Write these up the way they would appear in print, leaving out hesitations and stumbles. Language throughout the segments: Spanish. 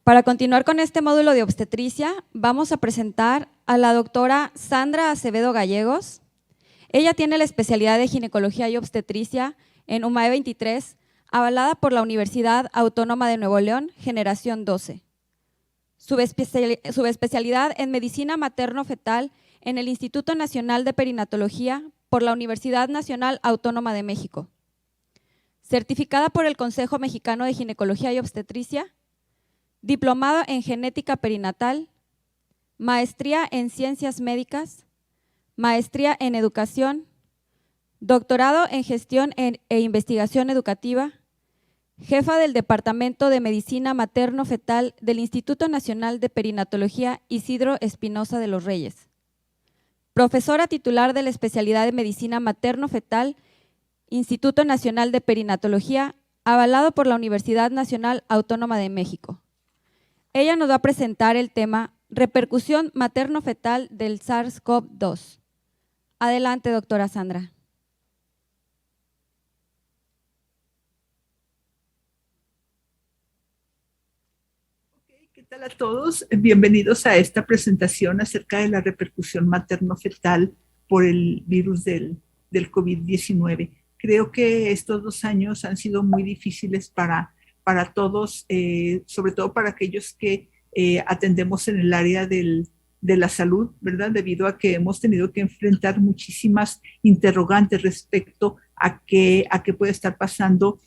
Para continuar con este módulo de obstetricia, vamos a presentar a la doctora Sandra Acevedo Gallegos. Ella tiene la especialidad de ginecología y obstetricia en UMAE 23, avalada por la Universidad Autónoma de Nuevo León, generación 12. Su especialidad en medicina materno-fetal en el Instituto Nacional de Perinatología por la Universidad Nacional Autónoma de México. Certificada por el Consejo Mexicano de Ginecología y Obstetricia, diplomado en genética perinatal, maestría en ciencias médicas, maestría en educación, doctorado en gestión e investigación educativa, jefa del Departamento de Medicina Materno-Fetal del Instituto Nacional de Perinatología Isidro Espinosa de los Reyes, profesora titular de la especialidad de Medicina Materno-Fetal, Instituto Nacional de Perinatología, avalado por la Universidad Nacional Autónoma de México. Ella nos va a presentar el tema repercusión materno-fetal del SARS-CoV-2. Adelante, doctora Sandra. ¿Qué tal a todos? Bienvenidos a esta presentación acerca de la repercusión materno-fetal por el virus del COVID-19. Creo que estos 2 años han sido muy difíciles para todos, sobre todo para aquellos que atendemos en el área de la salud, ¿verdad? Debido a que hemos tenido que enfrentar muchísimas interrogantes respecto a qué puede estar pasando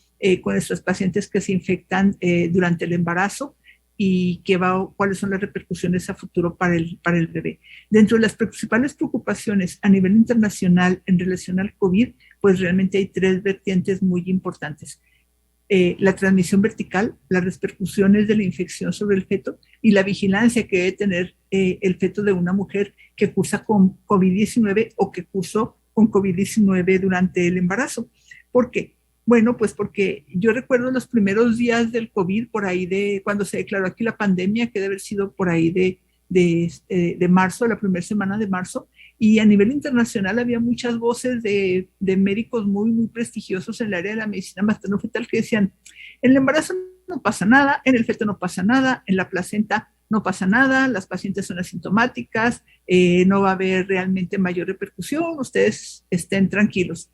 con nuestros pacientes que se infectan durante el embarazo y cuáles son las repercusiones a futuro para el bebé. Dentro de las principales preocupaciones a nivel internacional en relación al COVID, pues realmente hay 3 vertientes muy importantes. La transmisión vertical, las repercusiones de la infección sobre el feto y la vigilancia que debe tener el feto de una mujer que cursa con COVID-19 o que cursó con COVID-19 durante el embarazo. ¿Por qué? Bueno, pues porque yo recuerdo los primeros días del COVID, por ahí de cuando se declaró aquí la pandemia, que debe haber sido por ahí de marzo, la primera semana de marzo, y a nivel internacional había muchas voces de médicos muy, muy prestigiosos en el área de la medicina materno-fetal que decían, en el embarazo no pasa nada, en el feto no pasa nada, en la placenta no pasa nada, las pacientes son asintomáticas, no va a haber realmente mayor repercusión, ustedes estén tranquilos.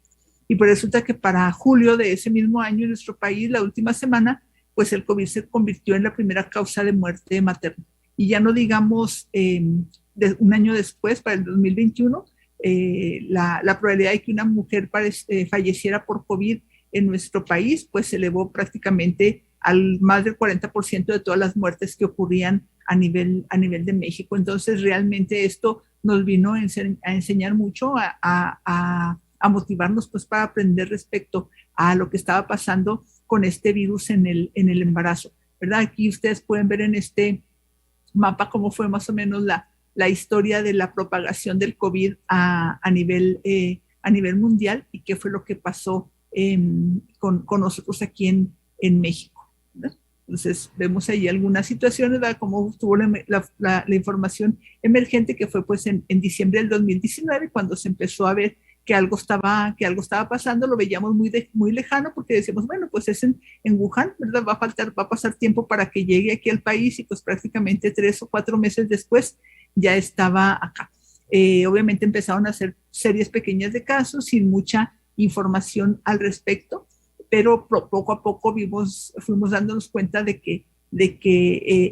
Y pues resulta que para julio de ese mismo año en nuestro país, la última semana, pues el COVID se convirtió en la primera causa de muerte materna. Y ya no digamos un año después, para el 2021, la probabilidad de que una mujer falleciera por COVID en nuestro país, pues se elevó prácticamente al más del 40% de todas las muertes que ocurrían a nivel de México. Entonces, realmente esto nos vino a enseñar mucho, a motivarnos pues para aprender respecto a lo que estaba pasando con este virus en el embarazo, ¿verdad? Aquí ustedes pueden ver en este mapa cómo fue más o menos la historia de la propagación del COVID a nivel mundial y qué fue lo que pasó con nosotros aquí en México, ¿verdad? Entonces vemos ahí algunas situaciones, ¿verdad? Como tuvo la información emergente que fue pues en diciembre del 2019 cuando se empezó a ver que algo estaba pasando, lo veíamos muy lejano porque decíamos, bueno, pues es en Wuhan, ¿verdad? Va a pasar tiempo para que llegue aquí al país y pues prácticamente 3 o 4 meses después ya estaba acá. Obviamente empezaron a hacer series pequeñas de casos sin mucha información al respecto, pero poco a poco fuimos dándonos cuenta de que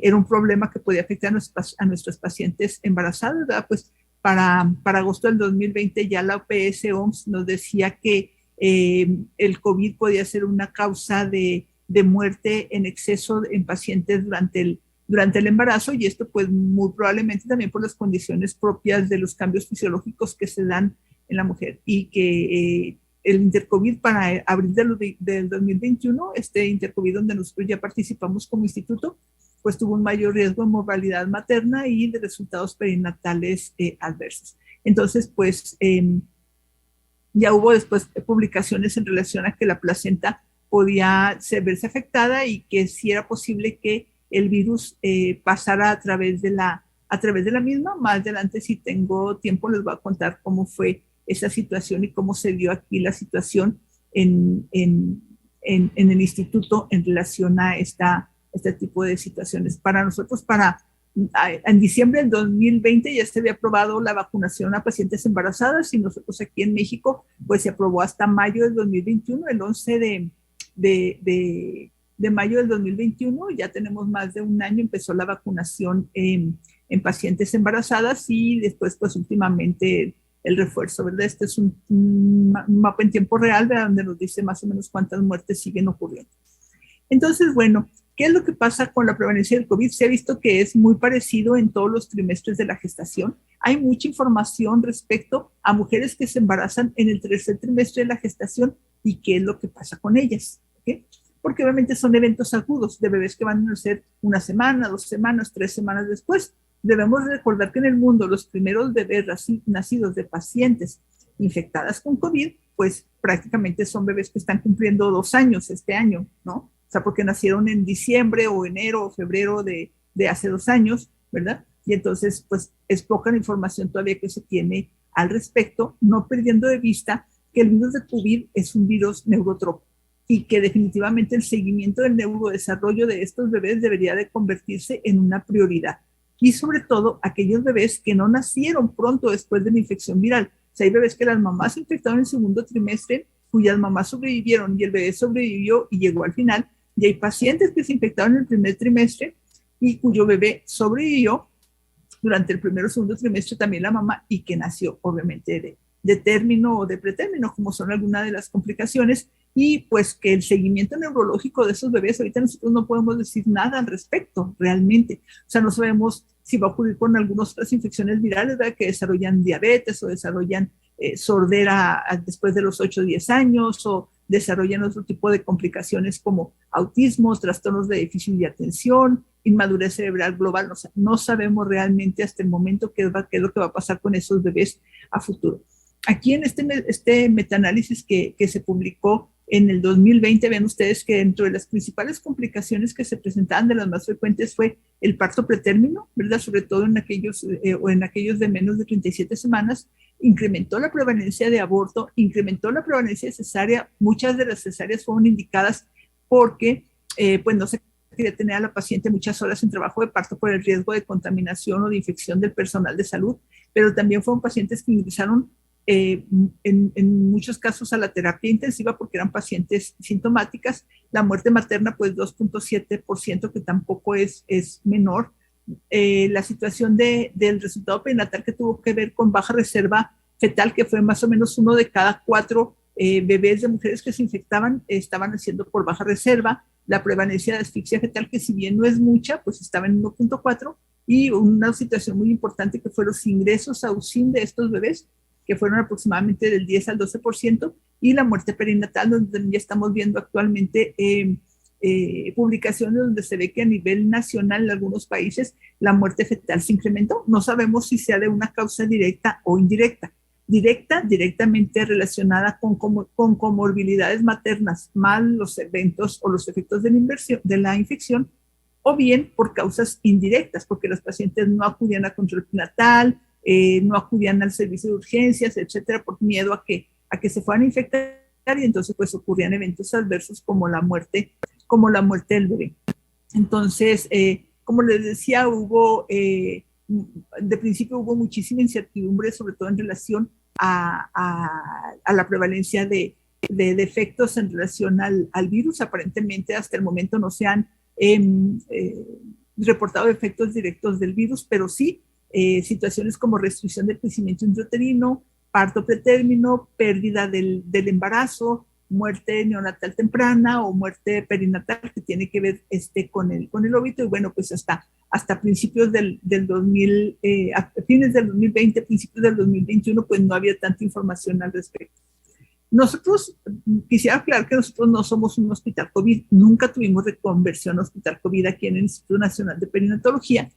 era un problema que podía afectar a nuestros pacientes embarazados, ¿verdad? Pues para agosto del 2020 ya la OPS-OMS nos decía que el COVID podía ser una causa de muerte en exceso en pacientes durante el embarazo, y esto pues muy probablemente también por las condiciones propias de los cambios fisiológicos que se dan en la mujer, y que el Intercovid para abril del 2021, este Intercovid donde nosotros ya participamos como instituto, pues tuvo un mayor riesgo de mortalidad materna y de resultados perinatales adversos. Entonces, pues ya hubo después publicaciones en relación a que la placenta podía verse afectada y que sí era posible que el virus pasara a través de la misma. Más adelante, si tengo tiempo, les voy a contar cómo fue esa situación y cómo se dio aquí la situación en el instituto en relación a esta este tipo de situaciones. Para nosotros, en diciembre del 2020 ya se había aprobado la vacunación a pacientes embarazadas y nosotros aquí en México pues se aprobó hasta mayo del 2021, el 11 de mayo del 2021, ya tenemos más de un año, empezó la vacunación en pacientes embarazadas y después pues últimamente el refuerzo, ¿verdad? Este es un mapa en tiempo real, ¿verdad? Donde nos dice más o menos cuántas muertes siguen ocurriendo. Entonces, bueno, ¿qué es lo que pasa con la prevalencia del COVID? Se ha visto que es muy parecido en todos los trimestres de la gestación. Hay mucha información respecto a mujeres que se embarazan en el tercer trimestre de la gestación y qué es lo que pasa con ellas, ¿okay? Porque obviamente son eventos agudos de bebés que van a nacer una semana, 2 semanas, 3 semanas después. Debemos recordar que en el mundo los primeros bebés nacidos de pacientes infectadas con COVID, pues prácticamente son bebés que están cumpliendo 2 años este año, ¿no? O sea, porque nacieron en diciembre o enero o febrero de hace 2 años, ¿verdad? Y entonces, pues es poca la información todavía que se tiene al respecto, no perdiendo de vista que el virus de COVID es un virus neurotrópico y que definitivamente el seguimiento del neurodesarrollo de estos bebés debería de convertirse en una prioridad. Y sobre todo aquellos bebés que no nacieron pronto después de la infección viral. O sea, hay bebés que las mamás se infectaron en el segundo trimestre, cuyas mamás sobrevivieron y el bebé sobrevivió y llegó al final. Y hay pacientes que se infectaron en el primer trimestre y cuyo bebé sobrevivió durante el primer o segundo trimestre también la mamá y que nació obviamente de término o de pretérmino, como son algunas de las complicaciones, y pues que el seguimiento neurológico de esos bebés, ahorita nosotros no podemos decir nada al respecto realmente. O sea, no sabemos si va a ocurrir con algunas otras infecciones virales, ¿verdad? Que desarrollan diabetes o desarrollan sordera después de los 8 o 10 años o desarrollan otro tipo de complicaciones como autismo, trastornos de déficit de atención, inmadurez cerebral global. O sea, no sabemos realmente hasta el momento qué es lo que va a pasar con esos bebés a futuro. Aquí en este metaanálisis que se publicó en el 2020, ven ustedes que dentro de las principales complicaciones que se presentaban, de las más frecuentes, fue el parto pretérmino, ¿verdad? Sobre todo en aquellos de menos de 37 semanas, incrementó la prevalencia de aborto, incrementó la prevalencia de cesárea. Muchas de las cesáreas fueron indicadas porque pues no se quería tener a la paciente muchas horas en trabajo de parto por el riesgo de contaminación o de infección del personal de salud, pero también fueron pacientes que ingresaron en muchos casos a la terapia intensiva porque eran pacientes sintomáticas. La muerte materna, pues 2.7%, que tampoco es menor. La situación del resultado perinatal que tuvo que ver con baja reserva fetal, que fue más o menos 1 de cada 4 bebés de mujeres que se infectaban estaban naciendo por baja reserva. La prevalencia de asfixia fetal, que si bien no es mucha, pues estaba en 1.4, y una situación muy importante que fue los ingresos a UCIN de estos bebés, que fueron aproximadamente del 10 al 12%, y la muerte perinatal, donde ya estamos viendo actualmente publicaciones donde se ve que a nivel nacional en algunos países la muerte fetal se incrementó. No sabemos si sea de una causa directa o indirecta. Directamente relacionada con comorbilidades maternas, más los eventos o los efectos de la infección, o bien por causas indirectas, porque los pacientes no acudían a control prenatal, no acudían al servicio de urgencias, etcétera, por miedo a que se fueran a infectar, y entonces pues ocurrían eventos adversos como la muerte del bebé. Entonces, como les decía, de principio hubo muchísima incertidumbre, sobre todo en relación a la prevalencia de defectos en relación al virus. Aparentemente hasta el momento no se han reportado efectos directos del virus, pero sí situaciones como restricción del crecimiento intrauterino, parto pretérmino, pérdida del embarazo, muerte neonatal temprana o muerte perinatal, que tiene que ver con el óbito. Y bueno, pues hasta principios del 2000, a fines del 2020, principios del 2021, pues no había tanta información al respecto. Nosotros, quisiera aclarar que nosotros no somos un hospital COVID, nunca tuvimos reconversión a hospital COVID aquí en el Instituto Nacional de Perinatología,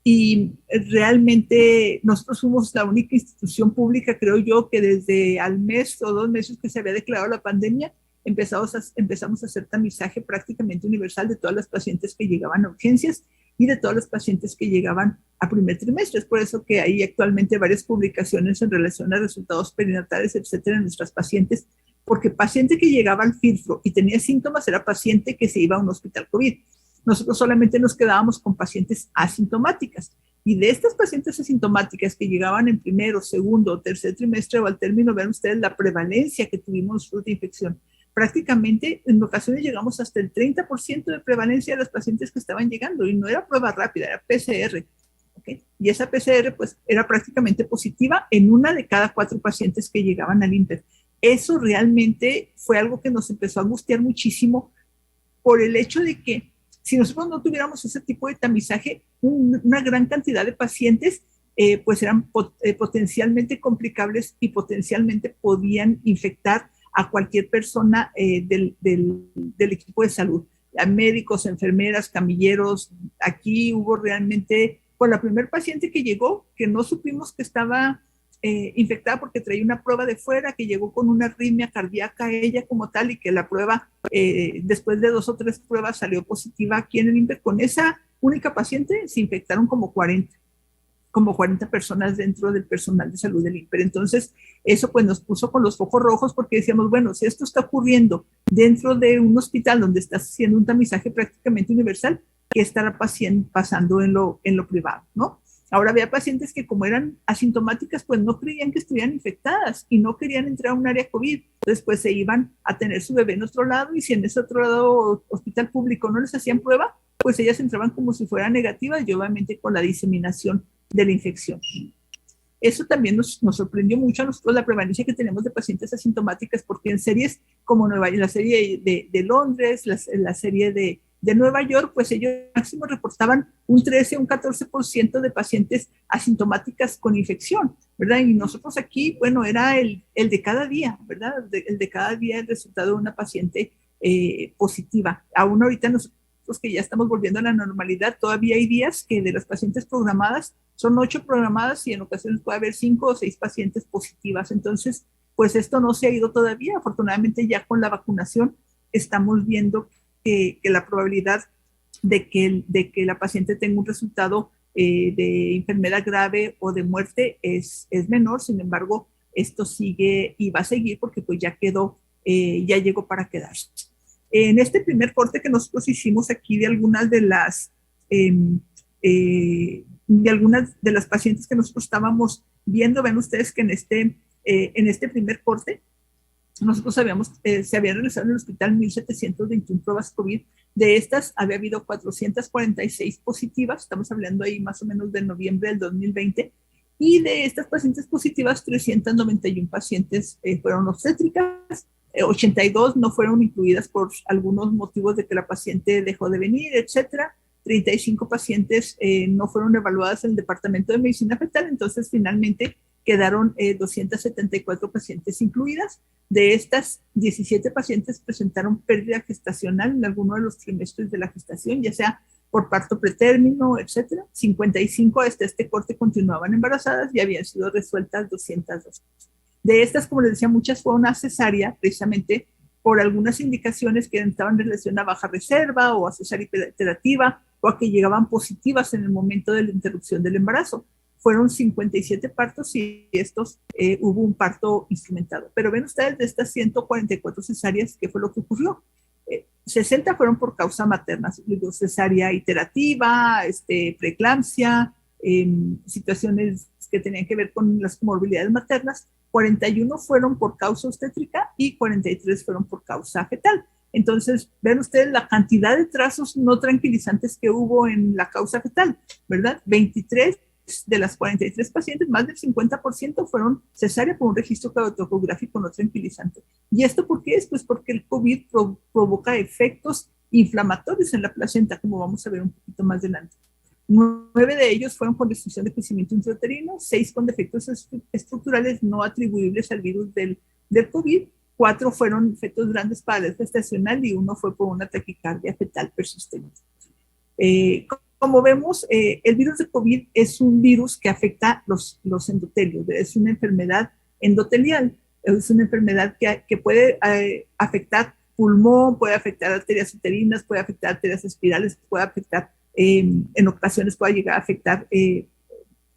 y realmente nosotros fuimos la única institución pública, creo yo, que desde al mes o 2 meses que se había declarado la pandemia, empezamos a hacer tamizaje prácticamente universal de todas las pacientes que llegaban a urgencias y de todos los pacientes que llegaban a primer trimestre. Es por eso que hay actualmente varias publicaciones en relación a resultados perinatales, etcétera, en nuestras pacientes, porque paciente que llegaba al filtro y tenía síntomas era paciente que se iba a un hospital COVID. nosotros solamente nos quedábamos con pacientes asintomáticas. Y de estas pacientes asintomáticas que llegaban en primero, segundo o tercer trimestre o al término, vean ustedes la prevalencia que tuvimos de infección. Prácticamente en ocasiones llegamos hasta el 30% de prevalencia de los pacientes que estaban llegando, y no era prueba rápida, era PCR. ¿Okay? Y esa PCR pues era prácticamente positiva en 1 de cada 4 pacientes que llegaban al INPEF. Eso realmente fue algo que nos empezó a angustiar muchísimo por el hecho de que si nosotros no tuviéramos ese tipo de tamizaje, una gran cantidad de pacientes pues eran potencialmente complicables y potencialmente podían infectar a cualquier persona del equipo de salud, a médicos, enfermeras, camilleros. Aquí hubo realmente, con la primer paciente que llegó, que no supimos que estaba infectada porque traía una prueba de fuera, que llegó con una arritmia cardíaca ella como tal, y que la prueba, después de 2 o 3 pruebas, salió positiva aquí en el INPE. Con esa única paciente se infectaron como 40 personas dentro del personal de salud del INPE. Entonces, eso pues nos puso con los focos rojos, porque decíamos, bueno, si esto está ocurriendo dentro de un hospital donde está haciendo un tamizaje prácticamente universal, ¿qué estará pasando en lo privado, no? Ahora había pacientes que, como eran asintomáticas, pues no creían que estuvieran infectadas y no querían entrar a un área COVID. Entonces, pues se iban a tener su bebé en otro lado, y si en ese otro lado, hospital público, no les hacían prueba, pues ellas entraban como si fueran negativas, y obviamente con la diseminación de la infección. Eso también nos sorprendió mucho a nosotros, la prevalencia que tenemos de pacientes asintomáticas, porque en series como la serie de Londres, la serie de Nueva York, pues ellos máximo reportaban un 13, un 14% de pacientes asintomáticas con infección, ¿verdad? Y nosotros aquí, bueno, era el de cada día, ¿verdad? El de cada día, el resultado de una paciente positiva. Aún ahorita nosotros que ya estamos volviendo a la normalidad, todavía hay días que de las pacientes programadas, son 8 programadas, y en ocasiones puede haber 5 o 6 pacientes positivas. Entonces, pues esto no se ha ido todavía. Afortunadamente, ya con la vacunación estamos viendo que la probabilidad de que la paciente tenga un resultado de enfermedad grave o de muerte es menor. Sin embargo, esto sigue y va a seguir, porque pues ya llegó para quedarse. En este primer corte que nosotros hicimos aquí de algunas de las pacientes que nosotros estábamos viendo, ven ustedes que en este primer corte nosotros se habían realizado en el hospital 1,721 pruebas COVID. De estas había habido 446 positivas, estamos hablando ahí más o menos de noviembre del 2020, y de estas pacientes positivas, 391 pacientes fueron obstétricas, 82 no fueron incluidas por algunos motivos de que la paciente dejó de venir, etcétera. 35 pacientes no fueron evaluadas en el Departamento de Medicina Fetal. Entonces finalmente quedaron 274 pacientes incluidas. De estas, 17 pacientes presentaron pérdida gestacional en alguno de los trimestres de la gestación, ya sea por parto pretérmino, etcétera. 55 hasta este corte continuaban embarazadas y habían sido resueltas 202. De estas, como les decía, muchas fue una cesárea, precisamente por algunas indicaciones que estaban en relación a baja reserva o a cesárea iterativa, o a que llegaban positivas en el momento de la interrupción del embarazo. Fueron 57 partos, y estos hubo un parto instrumentado. Pero ven ustedes, de estas 144 cesáreas, ¿qué fue lo que ocurrió? 60 fueron por causa materna, cesárea iterativa, preeclampsia, situaciones que tenían que ver con las comorbilidades maternas. 41 fueron por causa obstétrica y 43 fueron por causa fetal. Entonces, ven ustedes la cantidad de trazos no tranquilizantes que hubo en la causa fetal, ¿verdad? 23 de las 43 pacientes, más del 50% fueron cesárea por un registro cardiotocográfico no tranquilizante. ¿Y esto por qué es? Pues porque el COVID provoca efectos inflamatorios en la placenta, como vamos a ver un poquito más adelante. 9 de ellos fueron con restricción de crecimiento intrauterino, 6 con defectos estructurales no atribuibles al virus del COVID, 4 fueron efectos grandes para la gestacional, y 1 fue por una taquicardia fetal persistente. Como vemos, el virus de COVID es un virus que afecta los endotelios, es una enfermedad endotelial, es una enfermedad que puede afectar pulmón, puede afectar arterias uterinas, puede afectar arterias espirales, puede afectar, en ocasiones puede llegar a afectar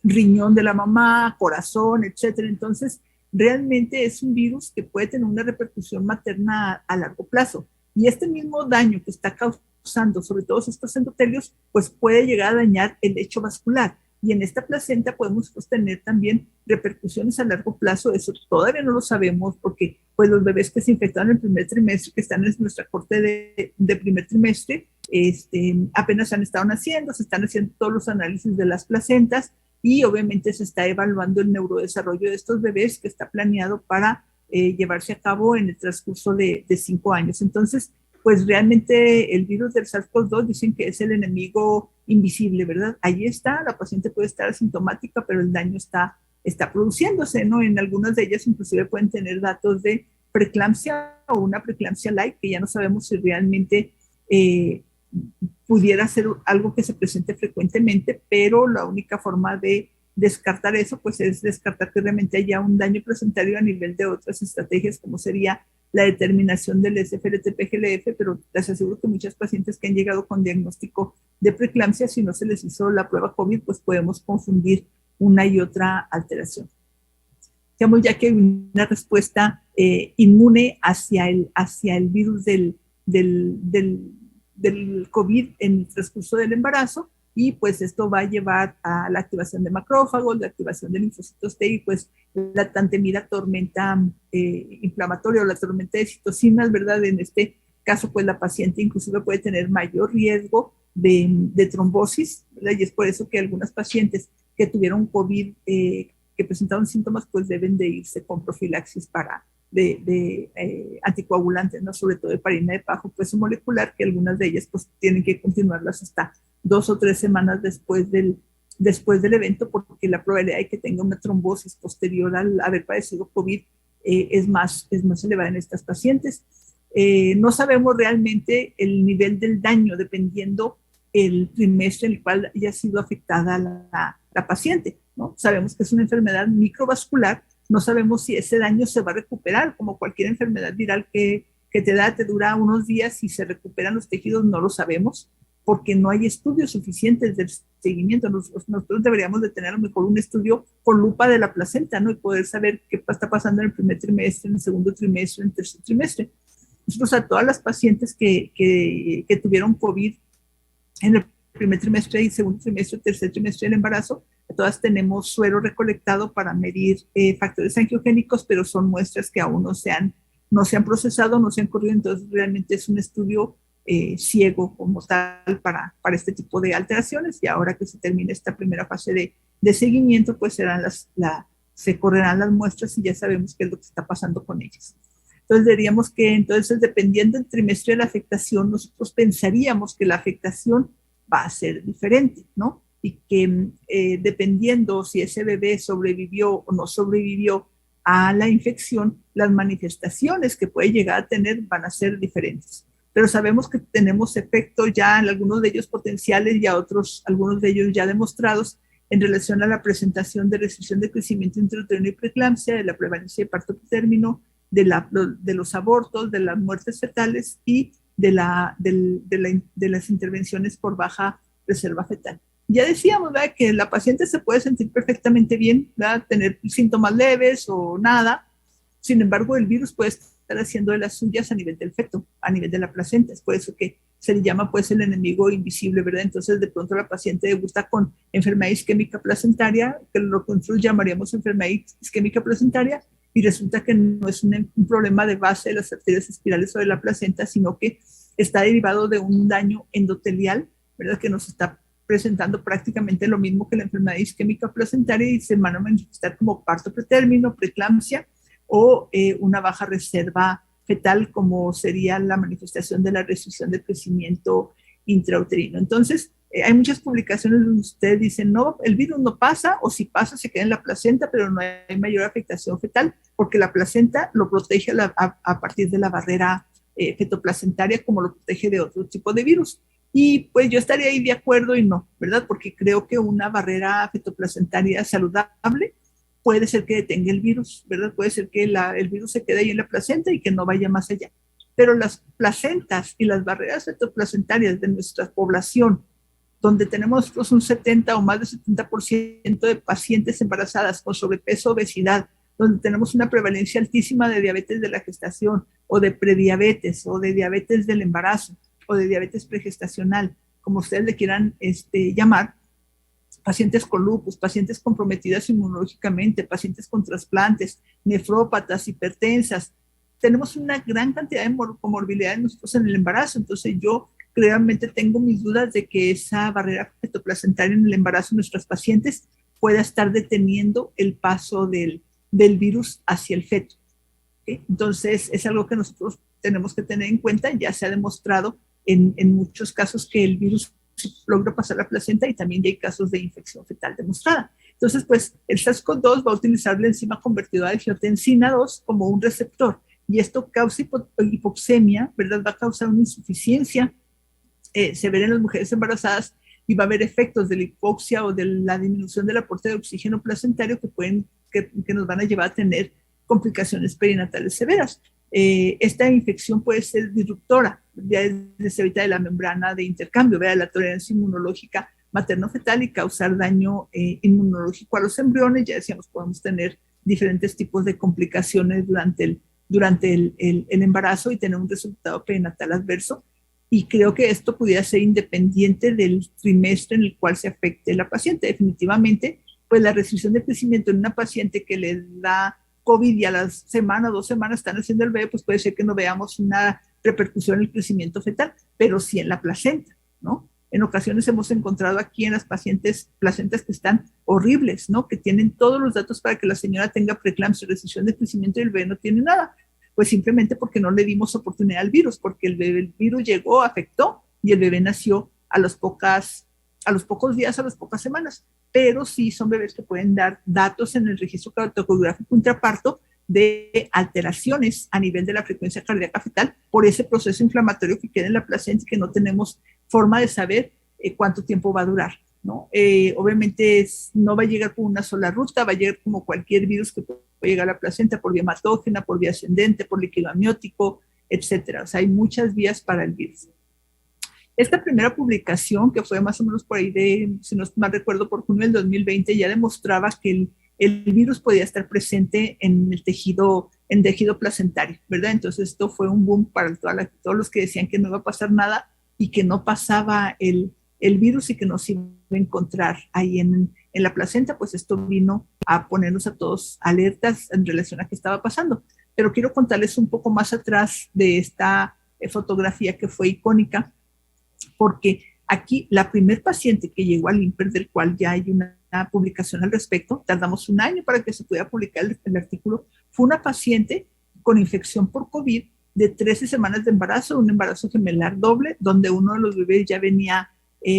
riñón de la mamá, corazón, etcétera. Entonces, realmente es un virus que puede tener una repercusión materna a largo plazo. Y este mismo daño que está causando rozando sobre todos estos endotelios, pues puede llegar a dañar el lecho vascular. Y en esta placenta podemos pues, tener también repercusiones a largo plazo. Eso todavía no lo sabemos porque pues, los bebés que se infectaron en el primer trimestre, que están en nuestra corte de primer trimestre, apenas se están haciendo todos los análisis de las placentas y obviamente se está evaluando el neurodesarrollo de estos bebés que está planeado para llevarse a cabo en el transcurso de 5 años. Entonces, pues realmente el virus del SARS-CoV-2 dicen que es el enemigo invisible, ¿verdad? Ahí está, la paciente puede estar asintomática, pero el daño está produciéndose, ¿no? En algunas de ellas inclusive pueden tener datos de preeclampsia o una preeclampsia light, que ya no sabemos si realmente pudiera ser algo que se presente frecuentemente, pero la única forma de descartar eso, pues es descartar que realmente haya un daño placentario a nivel de otras estrategias, como sería la determinación del SFRTP-GLF, pero les aseguro que muchas pacientes que han llegado con diagnóstico de preeclampsia, si no se les hizo la prueba COVID, pues podemos confundir una y otra alteración. Digamos ya que hay una respuesta inmune hacia el virus del COVID en el transcurso del embarazo, y pues esto va a llevar a la activación de macrófagos, la activación de linfocitos T y pues la tan temida tormenta inflamatoria o la tormenta de citocinas, ¿verdad? En este caso, pues la paciente inclusive puede tener mayor riesgo de trombosis, ¿verdad? Y es por eso que algunas pacientes que tuvieron COVID, que presentaron síntomas, pues deben de irse con profilaxis anticoagulantes, ¿no? Sobre todo heparina de bajo peso molecular, que algunas de ellas pues tienen que continuarlas hasta 2 o 3 semanas después del evento, porque la probabilidad de que tenga una trombosis posterior al haber padecido COVID es más elevada en estas pacientes. No sabemos realmente el nivel del daño dependiendo el trimestre en el cual haya sido afectada la paciente, ¿no? Sabemos que es una enfermedad microvascular, no sabemos si ese daño se va a recuperar, como cualquier enfermedad viral que te dura unos días y se recuperan los tejidos, no lo sabemos, porque no hay estudios suficientes del seguimiento. Nosotros deberíamos de tener a lo mejor un estudio con lupa de la placenta, ¿no? Y poder saber qué está pasando en el primer trimestre, en el segundo trimestre, en el tercer trimestre. Nosotros a todas las pacientes que tuvieron COVID en el primer trimestre y segundo trimestre, tercer trimestre del embarazo, todas tenemos suero recolectado para medir factores angiogénicos, pero son muestras que aún no se han procesado, no se han corrido, entonces realmente es un estudio ciego como tal para este tipo de alteraciones, y ahora que se termine esta primera fase de seguimiento, pues se correrán las muestras y ya sabemos qué es lo que está pasando con ellas. Entonces diríamos que entonces dependiendo del trimestre de la afectación, nosotros pensaríamos que la afectación va a ser diferente, ¿no? Y que dependiendo si ese bebé sobrevivió o no sobrevivió a la infección, las manifestaciones que puede llegar a tener van a ser diferentes. Pero sabemos que tenemos efectos ya en algunos de ellos potenciales y algunos de ellos ya demostrados en relación a la presentación de restricción de crecimiento intrauterino y preeclampsia, de la prevalencia de parto pretérmino, de los abortos, de las muertes fetales y de las intervenciones por baja reserva fetal. Ya decíamos, ¿verdad?, que la paciente se puede sentir perfectamente bien, ¿verdad?, tener síntomas leves o nada. Sin embargo, el virus puede estar haciendo de las suyas a nivel del feto, a nivel de la placenta. Es por eso que se le llama pues el enemigo invisible, ¿verdad? Entonces de pronto la paciente debuta con enfermedad isquémica placentaria, que lo que nosotros llamaríamos enfermedad isquémica placentaria, y resulta que no es un problema de base de las arterias espirales o de la placenta, sino que está derivado de un daño endotelial, ¿verdad?, que nos está presentando prácticamente lo mismo que la enfermedad isquémica placentaria, y se van a manifestar como parto pretérmino, preeclampsia o una baja reserva fetal, como sería la manifestación de la restricción de crecimiento intrauterino. Entonces, hay muchas publicaciones donde ustedes dicen, no, el virus no pasa, o si pasa se queda en la placenta, pero no hay mayor afectación fetal, porque la placenta lo protege a partir de la barrera fetoplacentaria, como lo protege de otro tipo de virus. Y pues yo estaría ahí de acuerdo y no, ¿verdad? Porque creo que una barrera fetoplacentaria saludable puede ser que detenga el virus, ¿verdad? Puede ser que el virus se quede ahí en la placenta y que no vaya más allá. Pero las placentas y las barreras fetoplacentarias de nuestra población, donde tenemos pues, un 70 o más del 70% de pacientes embarazadas con sobrepeso, obesidad, donde tenemos una prevalencia altísima de diabetes de la gestación o de prediabetes o de diabetes del embarazo, o de diabetes pregestacional, como ustedes le quieran llamar, pacientes con lupus, pacientes comprometidas inmunológicamente, pacientes con trasplantes, nefrópatas, hipertensas. Tenemos una gran cantidad de comorbilidades nosotros en el embarazo, entonces yo realmente tengo mis dudas de que esa barrera fetoplacentaria en el embarazo de nuestras pacientes pueda estar deteniendo el paso del virus hacia el feto. ¿Okay? Entonces es algo que nosotros tenemos que tener en cuenta. Ya se ha demostrado en muchos casos que el virus logra pasar la placenta y también ya hay casos de infección fetal demostrada. Entonces, pues el SARS-CoV-2 va a utilizar la enzima convertidora de angiotensina 2 como un receptor y esto causa hipoxemia, ¿verdad? Va a causar una insuficiencia severa en las mujeres embarazadas y va a haber efectos de la hipoxia o de la disminución del aporte de oxígeno placentario que nos van a llevar a tener complicaciones perinatales severas. Esta infección puede ser disruptora, ya se evita de la membrana de intercambio, de la tolerancia inmunológica materno-fetal y causar daño inmunológico a los embriones. Ya decíamos, podemos tener diferentes tipos de complicaciones durante el embarazo y tener un resultado perinatal adverso. Y creo que esto pudiera ser independiente del trimestre en el cual se afecte la paciente. Definitivamente, pues la restricción de crecimiento en una paciente que le da COVID y a la semana o 2 semanas están haciendo el bebé, pues puede ser que no veamos una repercusión en el crecimiento fetal, pero sí en la placenta, ¿no? En ocasiones hemos encontrado aquí en las placentas que están horribles, ¿no? Que tienen todos los datos para que la señora tenga preeclampsia, restricción de crecimiento y el bebé no tiene nada. Pues simplemente porque no le dimos oportunidad al virus, porque el virus llegó, afectó y el bebé nació a los pocos días, a las pocas semanas. Pero sí son bebés que pueden dar datos en el registro cardiográfico intraparto de alteraciones a nivel de la frecuencia cardíaca fetal por ese proceso inflamatorio que queda en la placenta y que no tenemos forma de saber cuánto tiempo va a durar, ¿no? Obviamente no va a llegar por una sola ruta, va a llegar como cualquier virus que puede llegar a la placenta por vía hematógena, por vía ascendente, por líquido amniótico, etcétera. O sea, hay muchas vías para el virus. Esta primera publicación, que fue más o menos por ahí si no mal recuerdo, por junio del 2020, ya demostraba que el virus podía estar presente en el tejido placentario, ¿verdad? Entonces esto fue un boom para todos los que decían que no iba a pasar nada y que no pasaba el virus y que nos iba a encontrar ahí en la placenta. Pues esto vino a ponernos a todos alertas en relación a qué estaba pasando. Pero quiero contarles un poco más atrás de esta fotografía que fue icónica, porque aquí la primer paciente que llegó al INPER, del cual ya hay una publicación al respecto, tardamos un año para que se pudiera publicar el artículo, fue una paciente con infección por COVID de 13 semanas de embarazo, un embarazo gemelar doble, donde uno de los bebés ya venía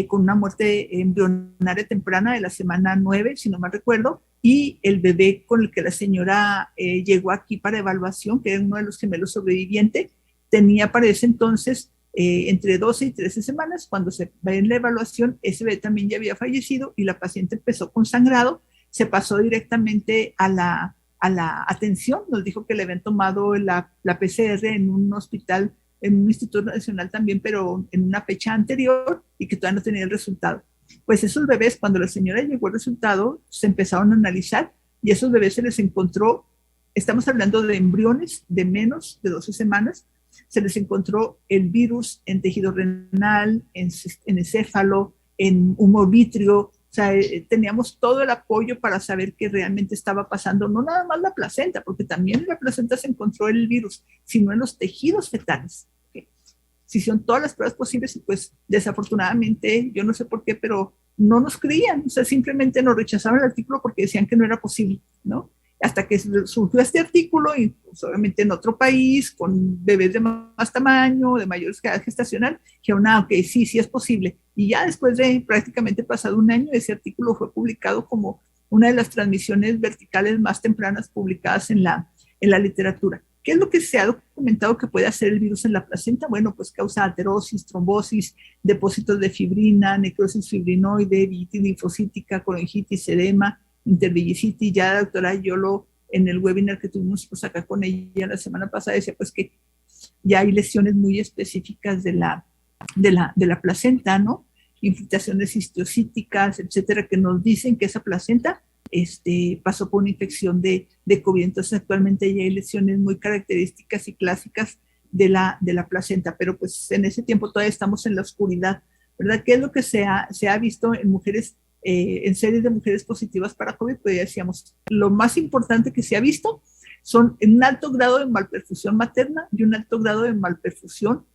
con una muerte embrionaria temprana de la semana 9, si no mal recuerdo, y el bebé con el que la señora llegó aquí para evaluación, que era uno de los gemelos sobrevivientes, tenía para ese entonces entre 12 y 13 semanas. Cuando se ve en la evaluación, ese bebé también ya había fallecido y la paciente empezó con sangrado, se pasó directamente a la atención, nos dijo que le habían tomado la PCR en un hospital, en un instituto nacional también, pero en una fecha anterior y que todavía no tenía el resultado. Pues esos bebés, cuando la señora llegó al resultado, se empezaron a analizar y esos bebés se les encontró, estamos hablando de embriones de menos de 12 semanas, se les encontró el virus en tejido renal, en encéfalo, en humor vítreo. O sea, teníamos todo el apoyo para saber qué realmente estaba pasando, no nada más la placenta, porque también en la placenta se encontró el virus, sino en los tejidos fetales. ¿Okay? Se hicieron todas las pruebas posibles y pues desafortunadamente, yo no sé por qué, pero no nos creían, o sea, simplemente nos rechazaban el artículo porque decían que no era posible, ¿no? Hasta que surgió este artículo y pues, obviamente en otro país, con bebés de más tamaño, de mayor edad gestacional, que ok, sí es posible. Y ya después de prácticamente pasado un año, ese artículo fue publicado como una de las transmisiones verticales más tempranas publicadas en la literatura. ¿Qué es lo que se ha documentado que puede hacer el virus en la placenta? Bueno, pues causa aterosis, trombosis, depósitos de fibrina, necrosis fibrinoide, vitis linfocítica, corongitis, edema, intervillicitis. Ya la doctora Yolo, en el webinar que tuvimos pues, acá con ella la semana pasada, decía pues que ya hay lesiones muy específicas de la placenta, ¿no? Infiltraciones histocíticas, etcétera, que nos dicen que esa placenta pasó por una infección de COVID. Entonces actualmente ya hay lesiones muy características y clásicas de la placenta, pero pues en ese tiempo todavía estamos en la oscuridad, ¿verdad? ¿Qué es lo que se ha visto en mujeres, en series de mujeres positivas para COVID? Pues ya decíamos, lo más importante que se ha visto son un alto grado de malperfusión materna y un alto grado de malperfusión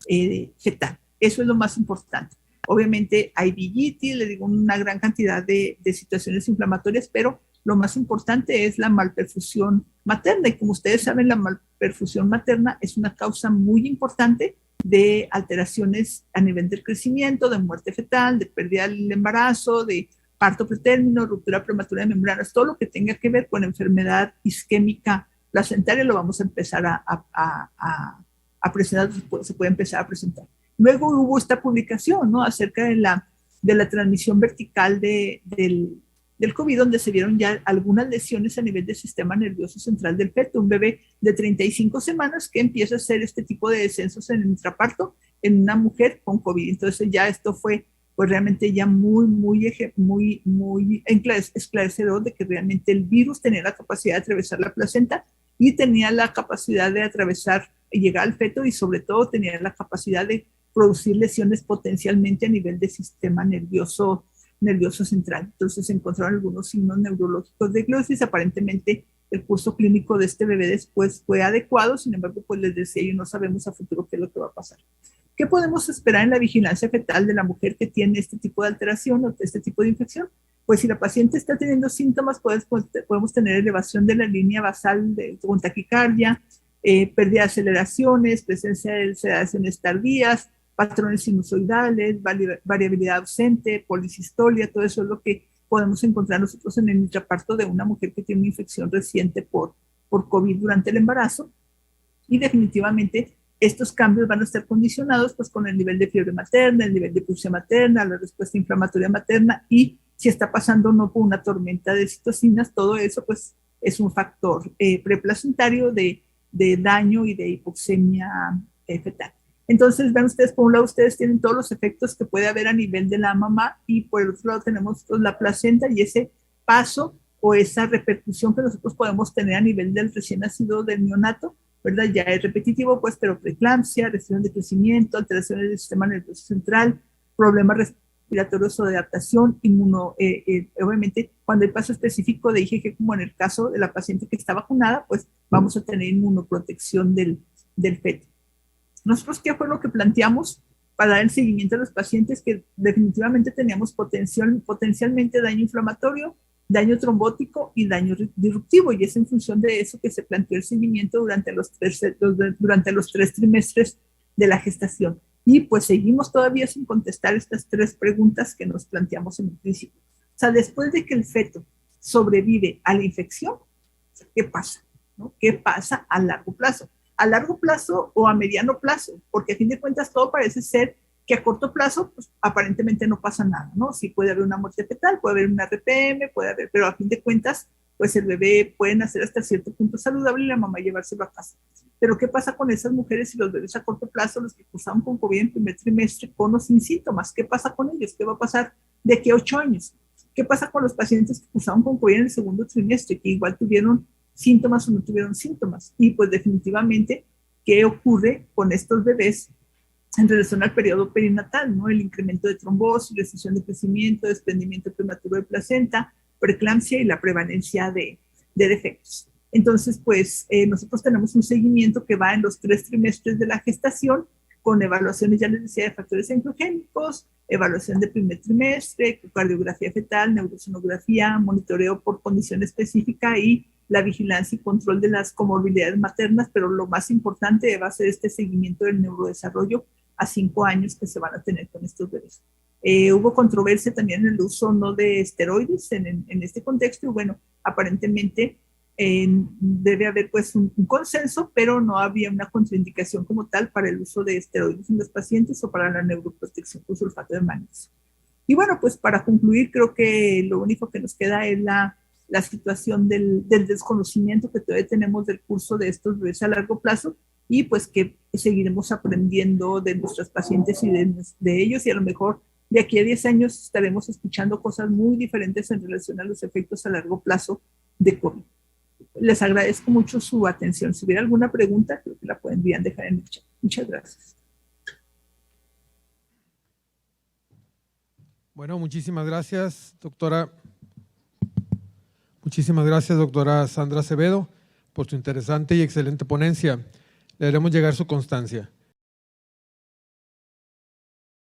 fetal. Eso es lo más importante. Obviamente hay IVIGITI, le digo, una gran cantidad de situaciones inflamatorias, pero lo más importante es la malperfusión materna. Y como ustedes saben, la malperfusión materna es una causa muy importante de alteraciones a nivel del crecimiento, de muerte fetal, de pérdida del embarazo, de parto pretérmino, ruptura prematura de membranas, todo lo que tenga que ver con enfermedad isquémica placentaria lo vamos a empezar a presentar, se puede empezar a presentar. Luego hubo esta publicación, ¿no?, acerca de la transmisión vertical del COVID, donde se vieron ya algunas lesiones a nivel del sistema nervioso central del feto, un bebé de 35 semanas que empieza a hacer este tipo de descensos en el intraparto en una mujer con COVID. Entonces ya esto fue pues realmente ya muy esclarecedor de que realmente el virus tenía la capacidad de atravesar la placenta y tenía la capacidad de atravesar y llegar al feto, y sobre todo tenía la capacidad de producir lesiones potencialmente a nivel del sistema nervioso central. Entonces se encontraron algunos signos neurológicos de gliosis. Aparentemente el curso clínico de este bebé después fue adecuado, sin embargo, pues les decía, y no sabemos a futuro qué es lo que va a pasar. ¿Qué podemos esperar en la vigilancia fetal de la mujer que tiene este tipo de alteración o este tipo de infección? Pues si la paciente está teniendo síntomas, podemos tener elevación de la línea basal con taquicardia, pérdida de aceleraciones, presencia de sedaciones tardías, patrones sinusoidales, variabilidad ausente, policistolia, todo eso es lo que podemos encontrar nosotros en el intraparto de una mujer que tiene una infección reciente por COVID durante el embarazo. Y definitivamente estos cambios van a estar condicionados pues con el nivel de fiebre materna, el nivel de hipoxia materna, la respuesta inflamatoria materna, y si está pasando o no por una tormenta de citocinas. Todo eso pues es un factor preplacentario de daño y de hipoxemia fetal. Entonces, ven ustedes, por un lado ustedes tienen todos los efectos que puede haber a nivel de la mamá, y por el otro lado tenemos pues, la placenta y ese paso o esa repercusión que nosotros podemos tener a nivel del recién nacido, del neonato, ¿verdad? Ya es repetitivo, pues, pero preeclampsia, restricción de crecimiento, alteraciones del sistema nervioso central, problemas respiratorios o de adaptación, obviamente, cuando hay paso específico de IgG, como en el caso de la paciente que está vacunada, pues vamos a tener inmunoprotección del feto. Nosotros, ¿qué fue lo que planteamos para dar el seguimiento a los pacientes? Que definitivamente teníamos potencialmente daño inflamatorio, daño trombótico y daño disruptivo, y es en función de eso que se planteó el seguimiento durante los 3 trimestres de la gestación. Y pues seguimos todavía sin contestar estas 3 preguntas que nos planteamos en el principio. O sea, después de que el feto sobrevive a la infección, ¿qué pasa? ¿No? ¿Qué pasa a largo plazo? A largo plazo o a mediano plazo, porque a fin de cuentas todo parece ser que a corto plazo pues, aparentemente no pasa nada, ¿no? Sí puede haber una muerte fetal, puede haber una RPM, pero a fin de cuentas pues el bebé puede nacer hasta cierto punto saludable y la mamá llevárselo a casa. Pero ¿qué pasa con esas mujeres y los bebés a corto plazo, los que cursaron con COVID en primer trimestre con o sin síntomas? ¿Qué pasa con ellos? ¿Qué va a pasar de aquí a 8 años? ¿Qué pasa con los pacientes que cursaron con COVID en el segundo trimestre, que igual tuvieron síntomas o no tuvieron síntomas? Y pues definitivamente, ¿qué ocurre con estos bebés en relación al periodo perinatal, ¿no? El incremento de trombosis, restricción de crecimiento, desprendimiento prematuro de placenta, preeclampsia y la prevalencia de defectos. Entonces, pues nosotros tenemos un seguimiento que va en los 3 trimestres de la gestación, con evaluaciones, ya les decía, de factores endogénicos, evaluación de primer trimestre, cardiografía fetal, neurosonografía, monitoreo por condición específica y la vigilancia y control de las comorbilidades maternas, pero lo más importante va a ser este seguimiento del neurodesarrollo a 5 años que se van a tener con estos bebés. Hubo controversia también en el uso no de esteroides en este contexto, y bueno, aparentemente debe haber pues un consenso, pero no había una contraindicación como tal para el uso de esteroides en los pacientes o para la neuroprotección con sulfato de magnesio. Y bueno, pues para concluir, creo que lo único que nos queda es la situación del desconocimiento que todavía tenemos del curso de estos bebés a largo plazo, y pues que seguiremos aprendiendo de nuestros pacientes y de ellos, y a lo mejor de aquí a 10 años estaremos escuchando cosas muy diferentes en relación a los efectos a largo plazo de COVID. Les agradezco mucho su atención. Si hubiera alguna pregunta, creo que la pueden dejar en el chat. Muchas gracias. Bueno, muchísimas gracias, doctora. Muchísimas gracias, doctora Sandra Acevedo, por su interesante y excelente ponencia. Le haremos llegar su constancia.